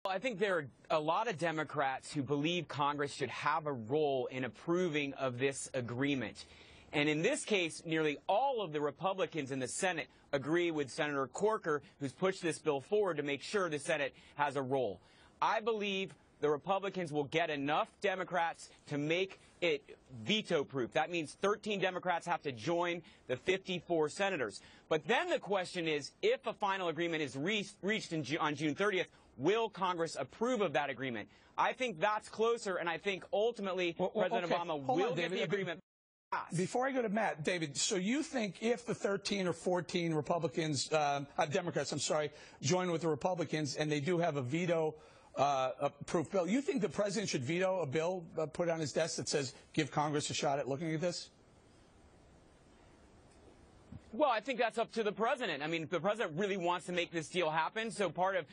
Well, I think there are a lot of Democrats who believe Congress should have a role in approving of this agreement. And in this case, nearly all of the Republicans in the Senate agree with Senator Corker, who's pushed this bill forward to make sure the Senate has a role. I believe the Republicans will get enough Democrats to make it veto-proof. That means 13 Democrats have to join the 54 senators. But then the question is, if a final agreement is reached on June 30th, will Congress approve of that agreement? I think that's closer, and I think ultimately President Obama will get the agreement passed. Before I go to Matt, David, so you think if the 13 or 14 Republicans, Democrats, join with the Republicans and they do have a veto-proof bill, you think the president should veto a bill put on his desk that says give Congress a shot at looking at this? Well, I think that's up to the president. I mean, the president really wants to make this deal happen, so part of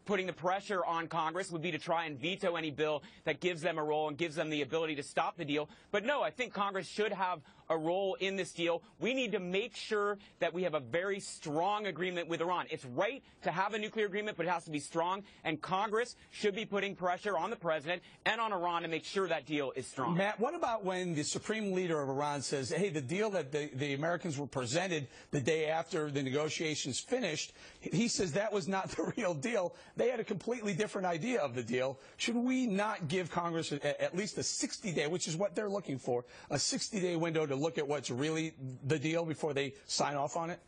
putting the pressure on Congress would be to try and veto any bill that gives them a role and gives them the ability to stop the deal. But no, I think Congress should have a role in this deal. We need to make sure that we have a very strong agreement with Iran. It's right to have a nuclear agreement, but it has to be strong, and Congress should be putting pressure on the president and on Iran to make sure that deal is strong. Matt, what about when the supreme leader of Iran says, hey, the deal that the Americans were presented the day after the negotiations finished, he says that was not the real deal. They had a completely different idea of the deal. Should we not give Congress at least a 60-day, which is what they're looking for, a 60-day window to look at what's really the deal before they sign off on it?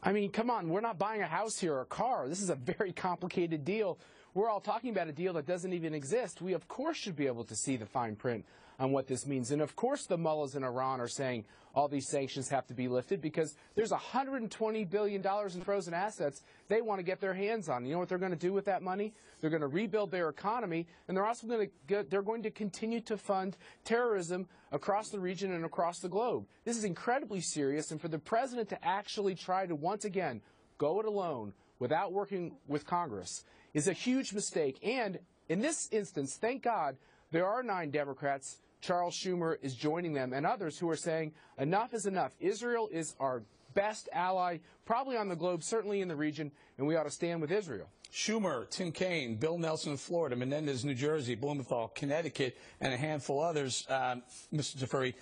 I mean, come on, we're not buying a house here or a car. This is a very complicated deal. We're all talking about a deal that doesn't even exist. We, of course, should be able to see the fine print on what this means. And, of course, the mullahs in Iran are saying all these sanctions have to be lifted because there's $120 billion in frozen assets they want to get their hands on. You know what they're going to do with that money? They're going to rebuild their economy, and they're also going to continue to fund terrorism across the region and across the globe. This is incredibly serious, and for the president to actually try to, once again, go it alone without working with Congress is a huge mistake. And in this instance, thank God, there are 9 Democrats. Charles Schumer is joining them, and others who are saying enough is enough. Israel is our best ally, probably on the globe, certainly in the region, and we ought to stand with Israel. Schumer, Tim Kaine, Bill Nelson in Florida, Menendez, New Jersey, Blumenthal, Connecticut, and a handful others, Mr. Tafuri,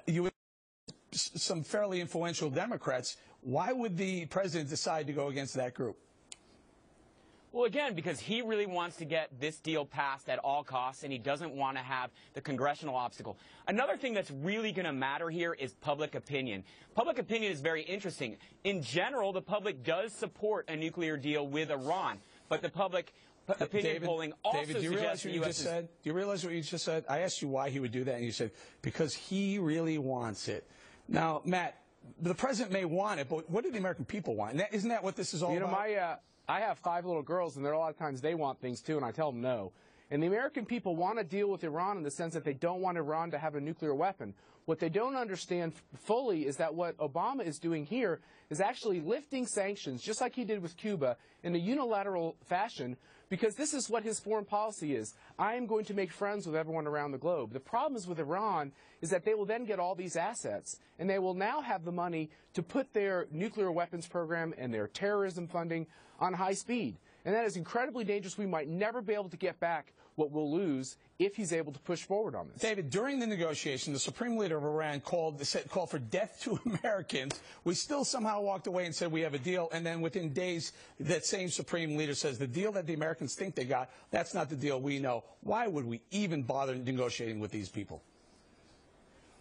you have some fairly influential Democrats. Why would the president decide to go against that group? Well, again, because he really wants to get this deal passed at all costs, and he doesn't want to have the congressional obstacle. Another thing that's really going to matter here is public opinion. Public opinion is very interesting. In general, the public does support a nuclear deal with Iran, but the public opinion polling also David, do you realize what you just said? Do you realize what you just said? I asked you why he would do that, and you said, because he really wants it. Now, Matt, the president may want it, but what do the American people want? And isn't that what this is all about? You know, I have 5 little girls, and there are a lot of times they want things too, and I tell them no. And the American people want to deal with Iran in the sense that they don't want Iran to have a nuclear weapon. What they don't understand fully is that what Obama is doing here is actually lifting sanctions, just like he did with Cuba, in a unilateral fashion, because this is what his foreign policy is. I am going to make friends with everyone around the globe. The problem is with Iran is that they will then get all these assets, and they will now have the money to put their nuclear weapons program and their terrorism funding on high speed. And that is incredibly dangerous. We might never be able to get back what we'll lose if he's able to push forward on this. David, during the negotiation, the supreme leader of Iran called for death to Americans. We still somehow walked away and said we have a deal, and then within days, that same supreme leader says the deal that the Americans think they got, that's not the deal we know. Why would we even bother negotiating with these people?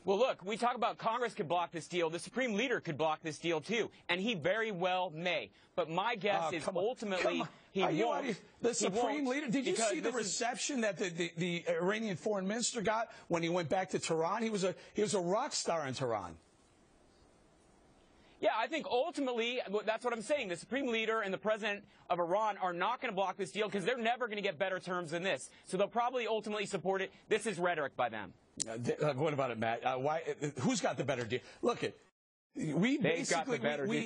Well, look, we talk about Congress could block this deal. The Supreme Leader could block this deal, too, and he very well may. But my guess is ultimately he won't. The Supreme Leader, did you see the reception that the Iranian foreign minister got when he went back to Tehran? He was a rock star in Tehran. Yeah, I think ultimately, that's what I'm saying. The Supreme Leader and the President of Iran are not going to block this deal because they're never going to get better terms than this. So they'll probably ultimately support it. This is rhetoric by them. What about it, Matt? Who's got the better deal? Look, we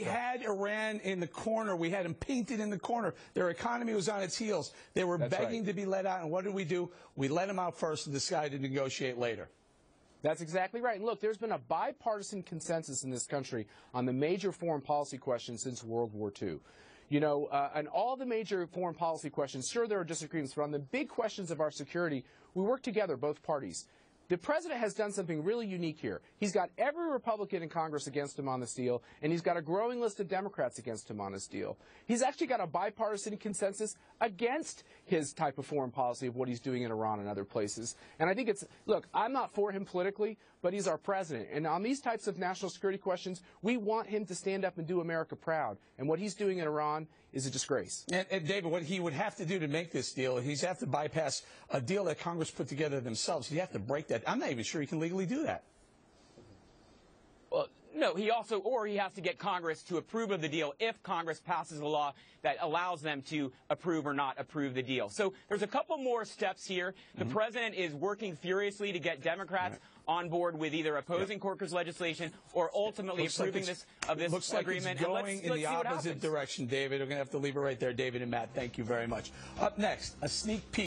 had Iran in the corner. We had them painted in the corner. Their economy was on its heels. They were begging to be let out. And what did? We let them out first and decided to negotiate later. That's exactly right. And look, there's been a bipartisan consensus in this country on the major foreign policy questions since World War II. and all the major foreign policy questions. Sure, there are disagreements, but on the big questions of our security, we work together, both parties. The president has done something really unique here. He's got every Republican in Congress against him on this deal, and he's got a growing list of Democrats against him on this deal. He's actually got a bipartisan consensus against his type of foreign policy of what he's doing in Iran and other places. And I think look, I'm not for him politically, but he's our president. And on these types of national security questions, we want him to stand up and do America proud. And what he's doing in Iran is a disgrace. And David, what he would have to do to make this deal, he's have to bypass a deal that Congress put together themselves. He'd have to break that. I'm not even sure he can legally do that. Well, no, he has to get Congress to approve of the deal if Congress passes a law that allows them to approve or not approve the deal. So there's a couple more steps here. The president is working furiously to get Democrats on board with either opposing Corker's legislation or ultimately approving this agreement. Looks like it's going in the opposite direction, David. We're going to have to leave it right there, David and Matt. Thank you very much. Up next, a sneak peek.